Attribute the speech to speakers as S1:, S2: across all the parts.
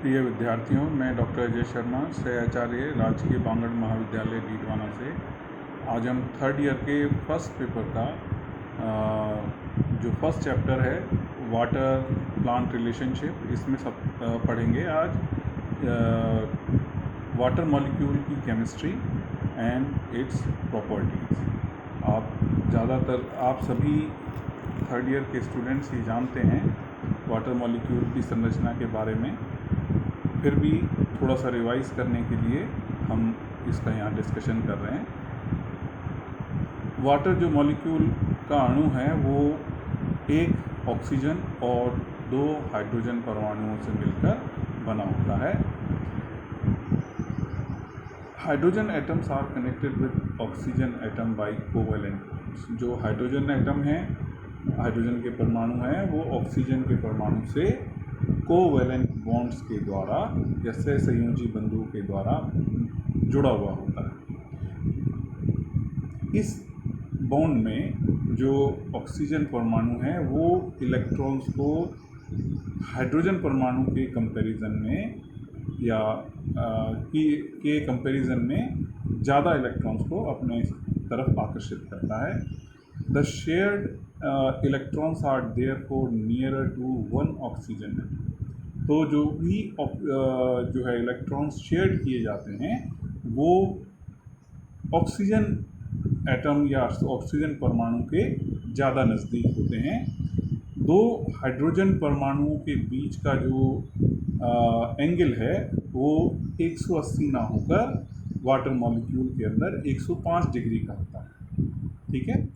S1: प्रिय विद्यार्थियों, मैं डॉक्टर अजय शर्मा, सहआचार्य राजकीय बांगड़ महाविद्यालय डीडवाना से। आज हम थर्ड ईयर के फर्स्ट पेपर का जो फर्स्ट चैप्टर है वाटर प्लांट रिलेशनशिप, इसमें सब पढ़ेंगे आज वाटर मॉलिक्यूल की केमिस्ट्री एंड इट्स प्रॉपर्टीज़। आप सभी थर्ड ईयर के स्टूडेंट्स ही जानते हैं वाटर मॉलिक्यूल की संरचना के बारे में, फिर भी थोड़ा सा रिवाइज करने के लिए हम इसका यहाँ डिस्कशन कर रहे हैं। वाटर जो मॉलिक्यूल का अणु है वो एक ऑक्सीजन और 2 हाइड्रोजन परमाणुओं से मिलकर बना होता है। Hydrogen atoms are connected with oxygen atom by covalent bonds. जो हाइड्रोजन एटम है, हाइड्रोजन के परमाणु हैं, वो ऑक्सीजन के परमाणु से कोवैलेंट बॉन्ड्स के द्वारा या सहसंयोजी बंधुओं के द्वारा जुड़ा हुआ होता है। इस बॉन्ड में जो ऑक्सीजन परमाणु है वो इलेक्ट्रॉन्स को हाइड्रोजन परमाणु के कंपैरिजन में या के कंपैरिजन में ज़्यादा इलेक्ट्रॉन्स को अपने तरफ आकर्षित करता है। The shared electrons are therefore nearer to one oxygen. तो जो भी जो है इलेक्ट्रॉन्स शेयर किए जाते हैं वो ऑक्सीजन एटम या ऑक्सीजन परमाणु के ज़्यादा नज़दीक होते हैं। 2 हाइड्रोजन परमाणुओं के बीच का जो एंगल है वो 180 ना होकर वाटर मॉलिक्यूल के अंदर 105 डिग्री का होता है। ठीक है,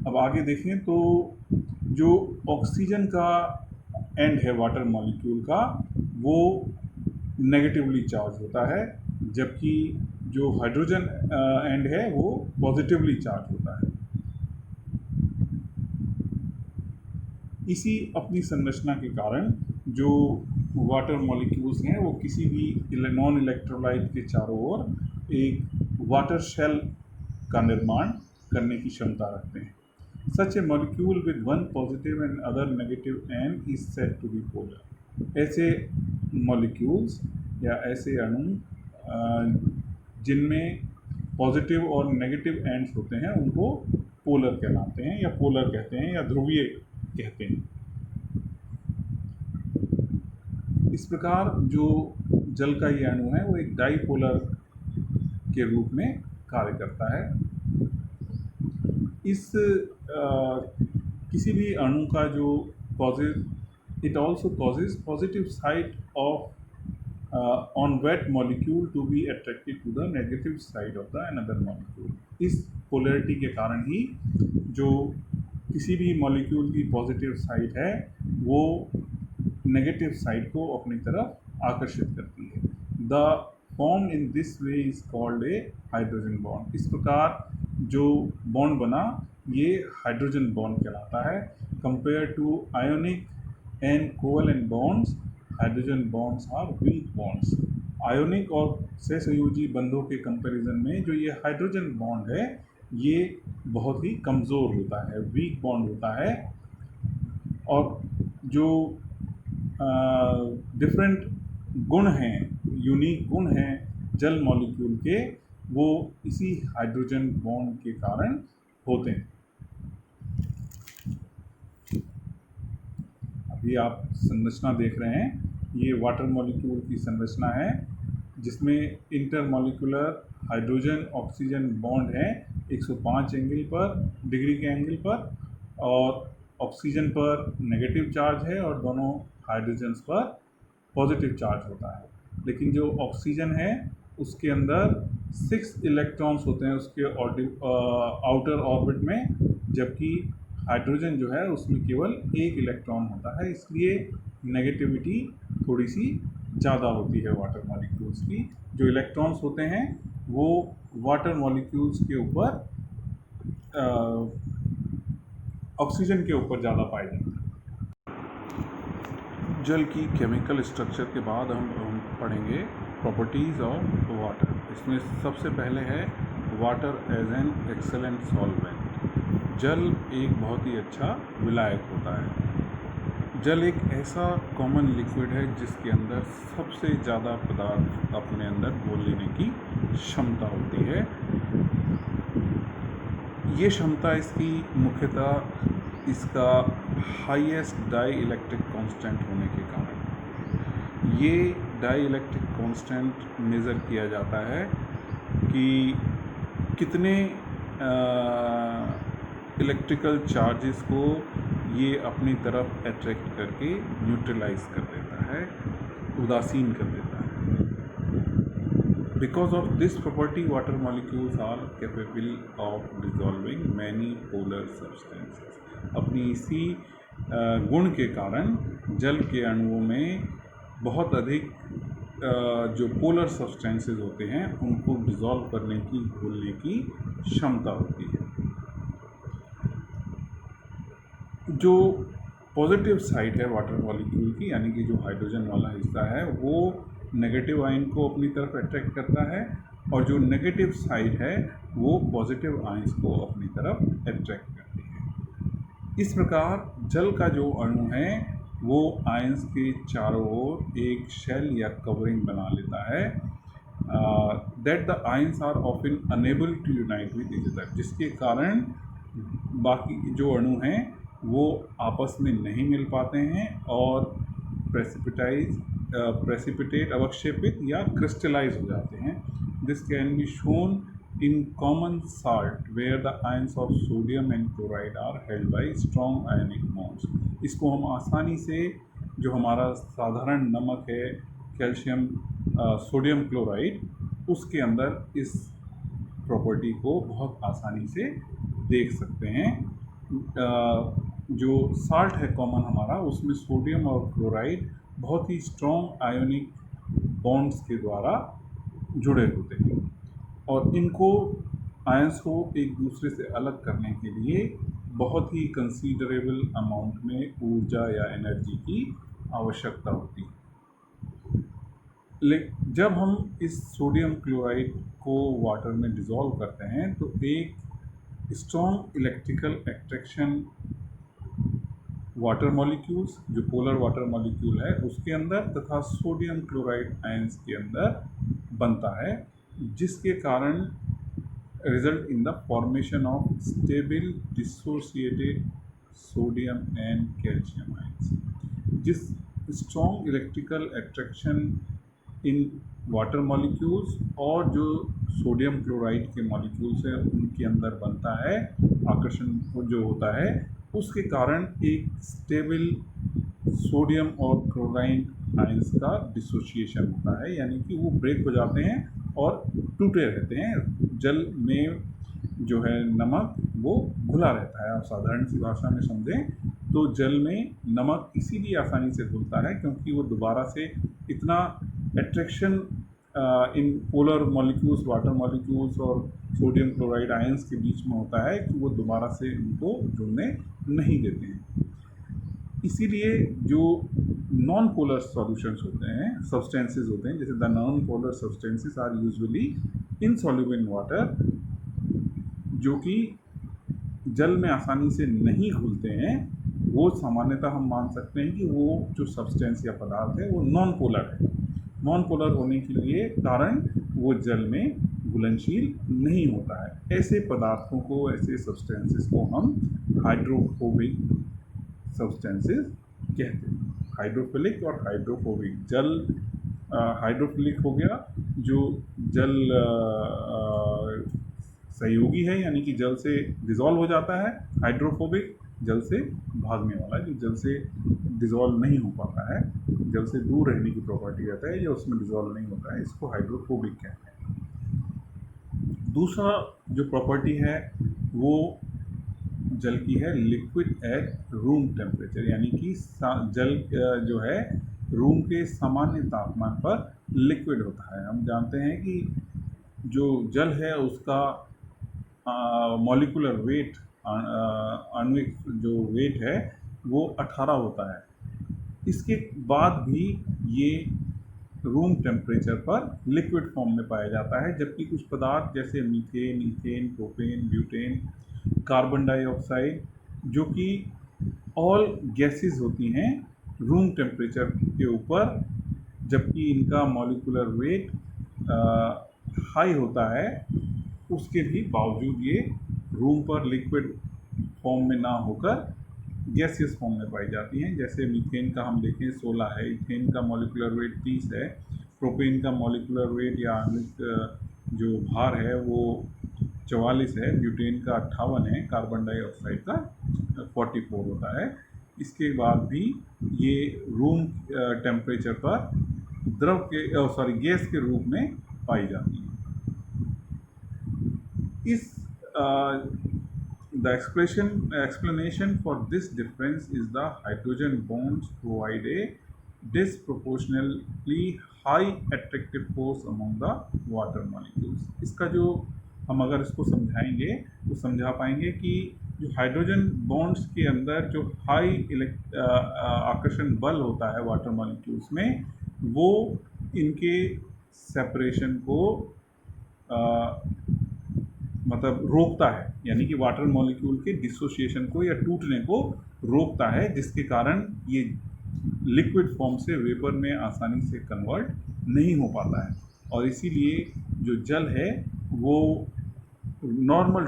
S1: अब आगे देखें तो जो ऑक्सीजन का एंड है वाटर मॉलिक्यूल का वो नेगेटिवली चार्ज होता है, जबकि जो हाइड्रोजन एंड है वो पॉजिटिवली चार्ज होता है। इसी अपनी संरचना के कारण जो वाटर मॉलिक्यूल्स हैं वो किसी भी नॉन इलेक्ट्रोलाइट के चारों ओर एक वाटर शेल का निर्माण करने की क्षमता रखते हैं। Such a molecule with one positive and other negative end is said to be polar. ऐसे मॉलिक्यूल्स या ऐसे अणु जिनमें पॉजिटिव और नेगेटिव एंड्स होते हैं उनको पोलर कहलाते हैं या पोलर कहते हैं या ध्रुवीय कहते हैं। इस प्रकार जो जल का ये अणु है वो एक डाईपोलर के रूप में कार्य करता है। इस किसी भी अणु का जो it also causes positive side of one water molecule to be attracted to the negative side of the another molecule. इस पोलैरिटी के कारण ही जो किसी भी मॉलिक्यूल की पॉजिटिव साइड है वो नेगेटिव साइड को अपनी तरफ आकर्षित करती है। The form in this way is called a hydrogen bond. इस प्रकार जो बॉन्ड बना ये हाइड्रोजन बॉन्ड कहलाता है। Compare to ionic and covalent bonds, hydrogen bonds are weak bonds. Ionic और सहसंयोजी बंधों के कंपैरिजन में जो ये हाइड्रोजन बॉन्ड है ये बहुत ही कमज़ोर होता है, वीक बॉन्ड होता है। और जो डिफरेंट गुण हैं, यूनिक गुण हैं जल मॉलिक्यूल के, वो इसी हाइड्रोजन बॉन्ड के कारण होते हैं। अभी आप संरचना देख रहे हैं, ये वाटर मॉलिक्यूल की संरचना है जिसमें इंटरमॉलिक्यूलर हाइड्रोजन ऑक्सीजन बॉन्ड है 105 डिग्री के एंगल पर, और ऑक्सीजन पर नेगेटिव चार्ज है और दोनों हाइड्रोजन्स पर पॉजिटिव चार्ज होता है। लेकिन जो ऑक्सीजन है उसके अंदर 6 इलेक्ट्रॉन्स होते हैं उसके आउटर ऑर्बिट में, जबकि हाइड्रोजन जो है उसमें केवल 1 इलेक्ट्रॉन होता है। इसलिए नेगेटिविटी थोड़ी सी ज़्यादा होती है वाटर मॉलिक्यूल्स की। जो इलेक्ट्रॉन्स होते हैं वो वाटर मॉलिक्यूल्स के ऊपर ऑक्सीजन के ऊपर ज़्यादा पाए जाते हैं। जल की केमिकल स्ट्रक्चर के बाद हम पढ़ेंगे प्रॉपर्टीज़ ऑफ वाटर। इसमें सबसे पहले है water as an excellent solvent. जल एक बहुत ही अच्छा विलायक होता है। जल एक ऐसा कॉमन लिक्विड है जिसके अंदर सबसे ज़्यादा पदार्थ अपने अंदर घोल लेने की क्षमता होती है। ये क्षमता इसकी मुख्यतः इसका हाईएस्ट डाई इलेक्ट्रिक कांस्टेंट होने के कारण। ये डाई इलेक्ट्रिक कांस्टेंट मेज़र किया जाता है कि कितने इलेक्ट्रिकल चार्जेस को ये अपनी तरफ अट्रैक्ट करके न्यूट्रलाइज कर देता है, उदासीन कर देता है। Because of this property, water molecules are capable of dissolving many polar substances. अपनी इसी गुण के कारण जल के अणुओं में बहुत अधिक जो पोलर सब्सटेंसेस होते हैं उनको डिसॉल्व करने की, घोलने की क्षमता होती है। जो पॉजिटिव साइड है वाटर मॉलिक्यूल की, यानी कि जो हाइड्रोजन वाला हिस्सा है, वो नेगेटिव आयन को अपनी तरफ अट्रैक्ट करता है, और जो नेगेटिव साइड है वो पॉजिटिव आयंस को अपनी तरफ अट्रैक्ट करती है। इस प्रकार जल का जो अणु है वो आयंस के चारों ओर एक शेल या कवरिंग बना लेता है, that the ions are often unable to unite with each other, जिसके कारण बाकी जो अणु हैं वो आपस में नहीं मिल पाते हैं और प्रेसिपिटेट अवक्षेपित या क्रिस्टलाइज हो जाते हैं। This can be shown in common salt where the ions of sodium and chloride are held by strong ionic bonds. इसको हम आसानी से, जो हमारा साधारण नमक है कैल्शियम सोडियम क्लोराइड, उसके अंदर इस प्रॉपर्टी को बहुत आसानी से देख सकते हैं। जो साल्ट है कॉमन हमारा, उसमें सोडियम और क्लोराइड बहुत ही स्ट्रॉन्ग आयोनिक बॉन्ड्स के द्वारा जुड़े होते हैं, और इनको आयंस को एक दूसरे से अलग करने के लिए बहुत ही कंसीडरेबल अमाउंट में ऊर्जा या एनर्जी की आवश्यकता होती है। लेकिन जब हम इस सोडियम क्लोराइड को वाटर में डिसॉल्व करते हैं तो एक strong electrical attraction water molecules, जो पोलर वाटर मॉलिक्यूल है उसके अंदर तथा सोडियम क्लोराइड आयंस के अंदर बनता है, जिसके कारण result in the formation of stable dissociated sodium and calcium ions. जिस strong electrical attraction in water molecules और जो सोडियम क्लोराइड के मॉलिक्यूल्स हैं उनके अंदर बनता है, आकर्षण जो होता है, उसके कारण एक स्टेबल सोडियम और क्लोराइड आयंस का डिसोसिएशन होता है, यानी कि वो ब्रेक हो जाते हैं और टूटे रहते हैं। जल में जो है नमक वो घुला रहता है। आप साधारण सी भाषा में समझें तो जल में नमक इसीलिए आसानी से घुलता है क्योंकि वो दोबारा से इतना attraction in polar molecules, water molecules और सोडियम क्लोराइड आयंस के बीच में होता है कि वो दोबारा से उनको जुड़ने नहीं देते हैं। इसीलिए जो नॉन पोलर सॉल्यूशंस होते हैं, सब्सटेंसेस होते हैं, जैसे the non polar substances are usually insoluble in water, जो कि जल में आसानी से नहीं घुलते हैं, वो सामान्यतः हम मान सकते हैं कि वो जो सब्सटेंस या पदार्थ है वो नॉन पोलर है। नॉन पोलर होने के लिए कारण वो जल में घुलनशील नहीं होता है। ऐसे पदार्थों को, ऐसे सब्सटेंसेस को हम हाइड्रोफोबिक सब्सटेंसेस कहते हैं। हाइड्रोफिलिक और हाइड्रोफोबिक। जल हाइड्रोफिलिक हो गया जो जल सहयोगी है, यानी कि जल से डिज़ोल्व हो जाता है। हाइड्रोफोबिक जल से भागने वाला, जो जल से डिज़ोल्व नहीं हो पाता है, जल से दूर रहने की प्रॉपर्टी रहता है, या उसमें डिज़ोल्व नहीं होता है, इसको हाइड्रोफोबिक कहते हैं। दूसरा जो प्रॉपर्टी है वो जल की है लिक्विड एट रूम टेम्परेचर, यानी कि जल जो है रूम के सामान्य तापमान पर लिक्विड होता है। हम जानते हैं कि जो जल है उसका मॉलिक्यूलर वेट, आणविक जो वेट है वो 18 होता है। इसके बाद भी ये रूम टेम्परेचर पर लिक्विड फॉर्म में पाया जाता है, जबकि कुछ पदार्थ जैसे methane, ethane, propane, butane, carbon dioxide, जो कि ऑल गैसेस होती हैं, रूम टेम्परेचर के ऊपर, जबकि इनका मॉलिक्यूलर वेट हाई होता है, उसके भी बावजूद ये रूम पर लिक्विड फॉर्म में ना होकर गैसियस फॉर्म में पाई जाती हैं। जैसे मीथेन का हम देखें 16 है, इथेन का मॉलिक्यूलर वेट 30 है, प्रोपेन का मॉलिक्यूलर वेट या आणविक जो भार है वो 44 है, ब्यूटेन का 58 है, कार्बन डाइऑक्साइड का 44 होता है। इसके बाद भी ये रूम टेम्परेचर पर द्रव के गैस के रूप में पाई जाती हैं। इस the explanation for this difference is the hydrogen bonds provide a disproportionately high attractive force among the water molecules। इसका जो हम अगर इसको समझाएंगे तो समझा पाएंगे कि जो हाइड्रोजन बॉन्ड्स के अंदर जो हाई आकर्षण बल होता है वाटर मॉलिक्यूल्स में, वो इनके सेपरेशन को मतलब रोकता है, यानी कि वाटर मॉलिक्यूल के डिसोसिएशन को या टूटने को रोकता है, जिसके कारण ये लिक्विड फॉर्म से वेपर में आसानी से कन्वर्ट नहीं हो पाता है। और इसीलिए जो जल है वो नॉर्मल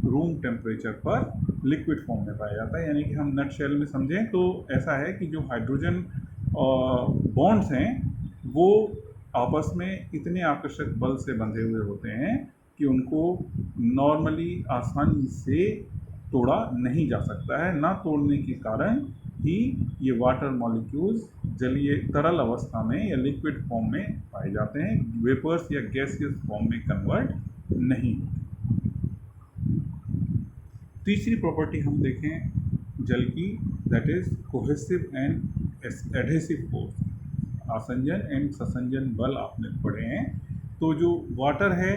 S1: रूम टेम्परेचर पर लिक्विड फॉर्म में पाया जाता है। यानी कि हम नट शेल में समझें तो ऐसा है कि जो हाइड्रोजन बॉन्ड्स हैं वो आपस में इतने आकर्षक बल से बंधे हुए होते हैं कि उनको नॉर्मली आसानी से तोड़ा नहीं जा सकता है। ना तोड़ने के कारण ही ये वाटर मॉलिक्यूल्स जलीय तरल अवस्था में या लिक्विड फॉर्म में पाए जाते हैं, वेपर्स या गैसियस फॉर्म में कन्वर्ट नहीं होते। तीसरी प्रॉपर्टी हम देखें जल की, that is cohesive and adhesive force. आसंजन एंड ससंजन बल आपने पढ़े हैं। तो जो वाटर है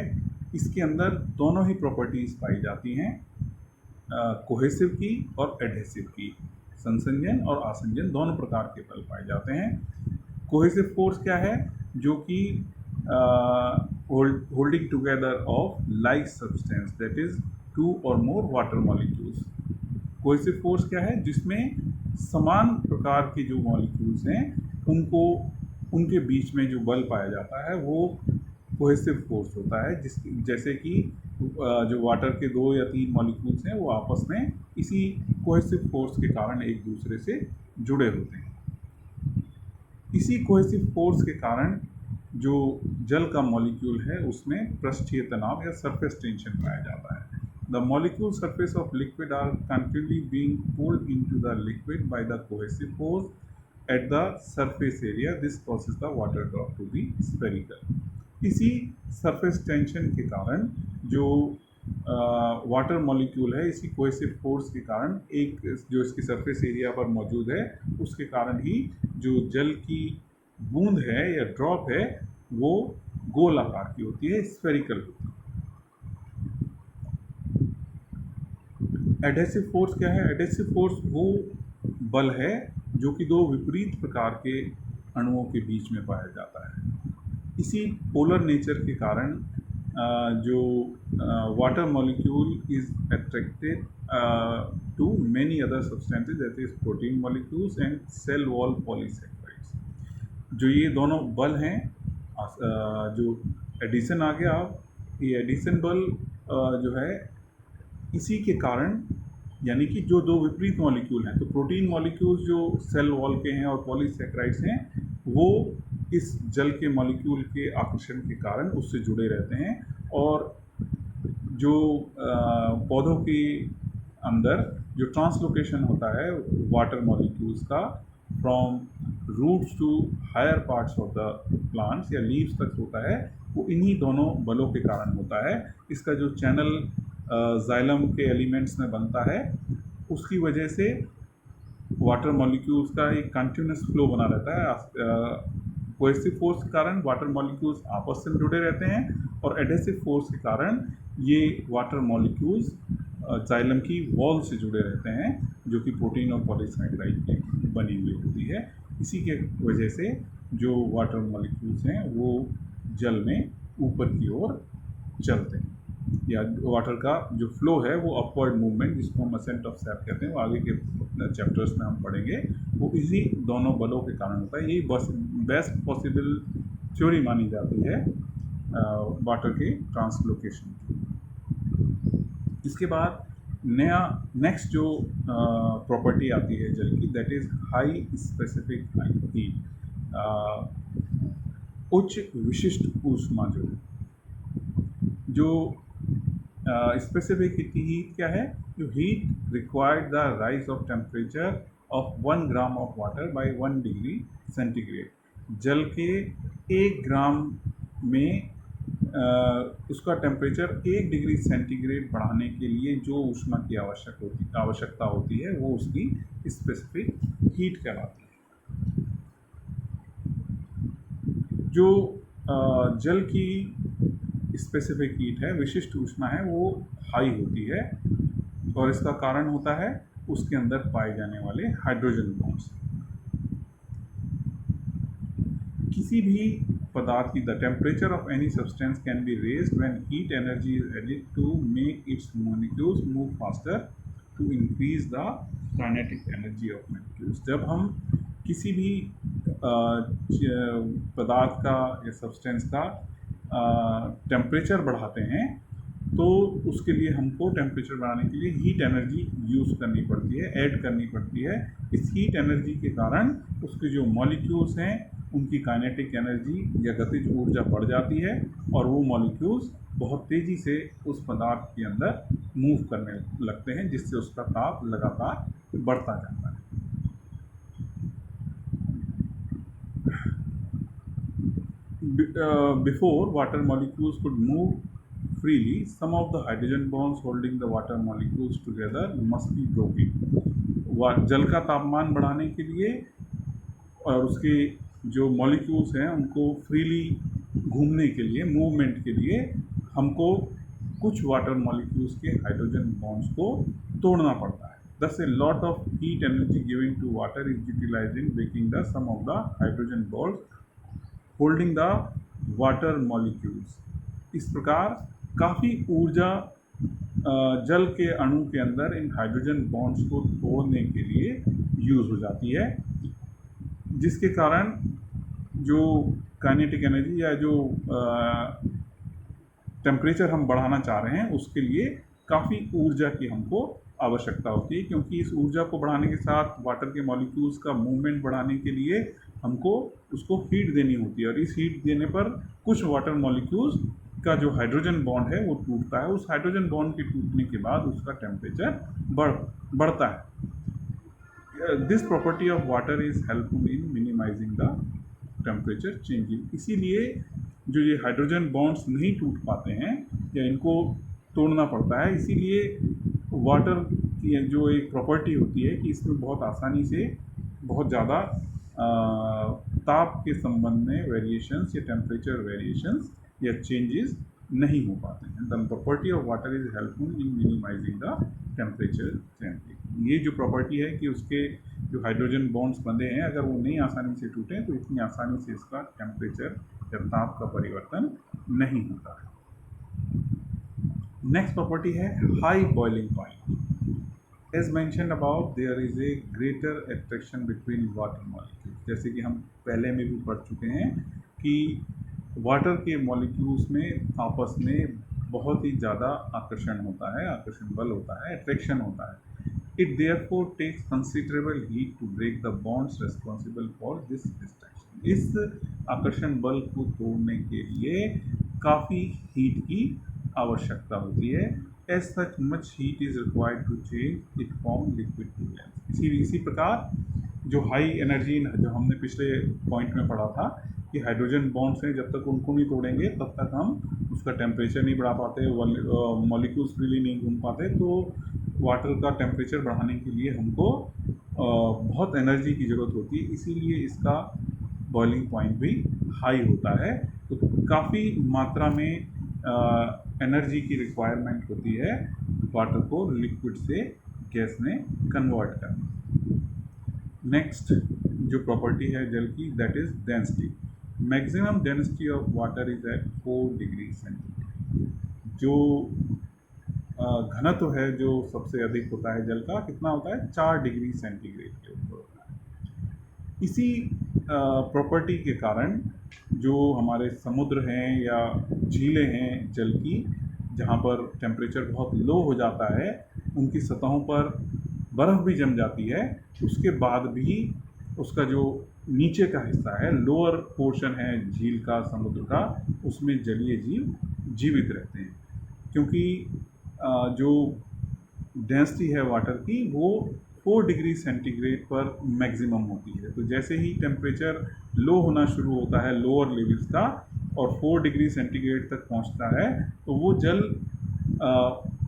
S1: इसके अंदर दोनों ही प्रॉपर्टीज़ पाई जाती हैं, कोहेसिव की और एडहेसिव की। संसंजन और आसंजन दोनों प्रकार के बल पाए जाते हैं। कोहेसिव फोर्स क्या है? जो कि holding together of like substance, that is 2 और more water molecules. Cohesive force क्या है? जिसमें समान प्रकार के जो मॉलिक्यूल्स हैं उनको उनके बीच में जो बल पाया जाता है वो कोहेसिव फोर्स होता है। जैसे कि जो वाटर के 2 या 3 मॉलिक्यूल्स हैं वो आपस में इसी कोहेसिव फोर्स के कारण एक दूसरे से जुड़े होते हैं। इसी कोहेसिव फोर्स के कारण जो जल का मॉलिक्यूल है उसमें पृष्ठीय तनाव या सरफेस टेंशन पाया जाता है। The molecule surface of liquid are continually being pulled into the liquid by the cohesive force at the surface area. This causes the water drop to be spherical. इसी surface tension के कारण जो water molecule है, इसी cohesive force के कारण एक जो इसकी सरफेस एरिया पर मौजूद है उसके कारण ही जो जल की बूंद है या ड्रॉप है वो गोल आकार की होती है, स्फेरिकल होती है। एडहेसिव फोर्स क्या है? एडहेसिव फोर्स वो बल है जो कि 2 विपरीत प्रकार के अणुओं के बीच में पाया जाता है। इसी पोलर नेचर के कारण जो water molecule is attracted to many other substances, that is protein molecules and cell wall polysaccharides. जो ये दोनों बल हैं, जो एडिशन आ गया, ये एडिशन बल जो है इसी के कारण, यानी कि जो 2 विपरीत मॉलिक्यूल हैं, तो प्रोटीन मॉलिक्यूल्स जो सेल वॉल के हैं और पॉलीसेकेराइड्स हैं वो इस जल के मॉलिक्यूल के आकर्षण के कारण उससे जुड़े रहते हैं। और जो पौधों के अंदर जो ट्रांसलोकेशन होता है वाटर मॉलिक्यूल्स का from roots to higher parts of the plants या लीव्स तक होता है, वो इन्हीं दोनों बलों के कारण होता है। इसका जो चैनल जाइलम के एलिमेंट्स में बनता है उसकी वजह से वाटर मॉलिक्यूल्स का एक कंटिन्यूस फ्लो बना रहता है। कोहेसिव फोर्स के कारण वाटर मॉलिक्यूल्स आपस में जुड़े रहते हैं और एडहेसिव फोर्स के कारण ये वाटर मॉलिक्यूल्स जाइलम की वॉल से जुड़े रहते हैं, जो कि प्रोटीन और पॉलीसेकेराइड की बनी हुई होती है। इसी के वजह से जो वाटर मॉलिक्यूल्स हैं वो जल में ऊपर की ओर चलते हैं, या वाटर का जो फ्लो है वो अपवर्ड मूवमेंट, जिसको हम असेंट ऑफ सैप कहते हैं, वो आगे के चैप्टर्स में हम पढ़ेंगे। वो इसी दोनों बलों के कारण होता है। यही बेस्ट पॉसिबल थ्योरी मानी जाती है वाटर के ट्रांसलोकेशन की। इसके बाद नेक्स्ट जो प्रॉपर्टी आती है जल की, that is high specific heat, उच्च विशिष्ट ऊष्मा। जो स्पेसिफिक हीट क्या है? जो heat required the rise of temperature of 1 gram of water bye 1 degree centigrade. जल के 1 ग्राम में उसका टेम्परेचर 1 डिग्री सेंटीग्रेड बढ़ाने के लिए जो ऊष्मा की आवश्यकता होती है वो उसकी स्पेसिफिक हीट कहलाती है। जो जल की स्पेसिफिक हीट है, विशिष्ट ऊष्मा है, वो हाई होती है और इसका कारण होता है उसके अंदर पाए जाने वाले हाइड्रोजन बॉन्ड्स। किसी भी पदार्थ की the temperature of any substance can be raised when heat energy is added to make its molecules move faster to increase the kinetic energy of molecules. जब हम किसी भी पदार्थ का या सब्सटेंस का टेम्परेचर बढ़ाते हैं तो उसके लिए हमको टेम्परेचर बढ़ाने के लिए हीट एनर्जी यूज़ करनी पड़ती है, ऐड करनी पड़ती है। इस हीट एनर्जी के कारण उसके जो मॉलिक्यूल्स हैं उनकी काइनेटिक एनर्जी या गतिज ऊर्जा बढ़ जाती है और वो मॉलिक्यूल्स बहुत तेज़ी से उस पदार्थ के अंदर मूव करने लगते हैं, जिससे उसका ताप लगातार बढ़ता जाता है। Before water molecules could move freely, some of the hydrogen bonds holding the water molecules together must be broken. जल का तापमान बढ़ाने के लिए और उसके जो मॉलिक्यूल्स हैं उनको फ्रीली घूमने के लिए, मूवमेंट के लिए हमको कुछ वाटर मॉलिक्यूल्स के हाइड्रोजन बॉन्ड्स को तोड़ना पड़ता है। Thus, a lot of heat energy given to water is utilized in breaking the some of the hydrogen bonds holding the water molecules. इस प्रकार काफ़ी ऊर्जा जल के अणु के अंदर इन हाइड्रोजन बॉन्ड्स को तोड़ने के लिए यूज़ हो जाती है, जिसके कारण जो काइनेटिक एनर्जी या जो टेम्परेचर हम बढ़ाना चाह रहे हैं उसके लिए काफ़ी ऊर्जा की हमको आवश्यकता होती है, क्योंकि इस ऊर्जा को बढ़ाने के साथ वाटर के मॉलिक्यूल्स का मूवमेंट बढ़ाने के लिए हमको उसको हीट देनी होती है और इस हीट देने पर कुछ वाटर मॉलिक्यूल्स का जो हाइड्रोजन बॉन्ड है वो टूटता है। उस हाइड्रोजन बॉन्ड के टूटने के बाद उसका टेम्परेचर बढ़ता है। This property of water is helpful in minimising the temperature changing. इसीलिए जो ये हाइड्रोजन बॉन्ड्स नहीं टूट पाते हैं या इनको तोड़ना पड़ता है, इसीलिए वाटर की जो एक प्रॉपर्टी होती है कि इसमें बहुत आसानी से बहुत ज़्यादा ताप के संबंध में वेरिएशंस या टेम्परेचर वेरिएशंस या चेंजेस नहीं हो पाते हैं। The property of water is helpful in minimising the temperature changing. ये जो प्रॉपर्टी है कि उसके जो हाइड्रोजन बॉन्ड्स बंधे हैं अगर वो नहीं आसानी से टूटें तो इतनी आसानी से इसका टेम्परेचर या ताप का परिवर्तन नहीं होता है। नेक्स्ट प्रॉपर्टी है high boiling point. As mentioned above, there is a greater attraction between water molecules. जैसे कि हम पहले में भी पढ़ चुके हैं कि वाटर के मॉलिक्यूल्स में आपस में बहुत ही ज़्यादा आकर्षण होता है, आकर्षण बल होता है, अट्रैक्शन होता है। It therefore takes considerable heat to break the bonds responsible for this distraction. इस आकर्षण बल को तोड़ने के लिए काफ़ी हीट की आवश्यकता होती है। As such much heat is required to change it from liquid to gas. इसी प्रकार जो हाई एनर्जी जो हमने पिछले पॉइंट में पढ़ा था कि हाइड्रोजन बॉन्ड्स हैं, जब तक उनको नहीं तोड़ेंगे तब तक हम उसका टेम्परेचर नहीं बढ़ा पाते, मॉलिक्यूल्स फ्रीली नहीं घूम पाते। तो वाटर का टेम्परेचर बढ़ाने के लिए हमको बहुत एनर्जी की ज़रूरत होती है, इसीलिए इसका बॉइलिंग पॉइंट भी हाई होता है। तो काफ़ी मात्रा में एनर्जी की रिक्वायरमेंट होती है वाटर को लिक्विड से गैस में कन्वर्ट करना। नेक्स्ट जो प्रॉपर्टी है जल की, that is density. Maximum density of water is at 4 degree centigrade. जो घनत्व है जो सबसे अधिक होता है जल का, कितना होता है? 4 डिग्री सेंटीग्रेड के ऊपर होता है। इसी प्रॉपर्टी के कारण जो हमारे समुद्र हैं या झीलें हैं जल की, जहाँ पर टेम्परेचर बहुत लो हो जाता है, उनकी सतहों पर बर्फ़ भी जम जाती है, उसके बाद भी उसका जो नीचे का हिस्सा है, लोअर पोर्शन है झील का, समुद्र का, उसमें जलीय जीव जीवित रहते हैं। क्योंकि जो डेंसिटी है वाटर की वो 4 डिग्री सेंटीग्रेड पर मैक्सिमम होती है। तो जैसे ही टेम्परेचर लो होना शुरू होता है लोअर लेवल्स का और 4 डिग्री सेंटीग्रेड तक पहुंचता है, तो वो जल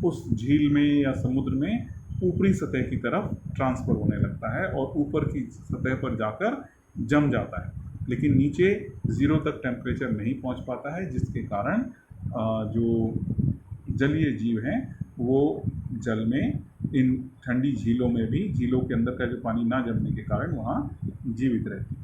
S1: उस झील में या समुद्र में ऊपरी सतह की तरफ ट्रांसफ़र होने लगता है और ऊपर की सतह पर जाकर जम जाता है। लेकिन नीचे ज़ीरो तक टेम्परेचर नहीं पहुंच पाता है, जिसके कारण जो जलीय जीव हैं वो जल में, इन ठंडी झीलों में भी, झीलों के अंदर का जो पानी ना जमने के कारण वहाँ जीवित रहती हैं।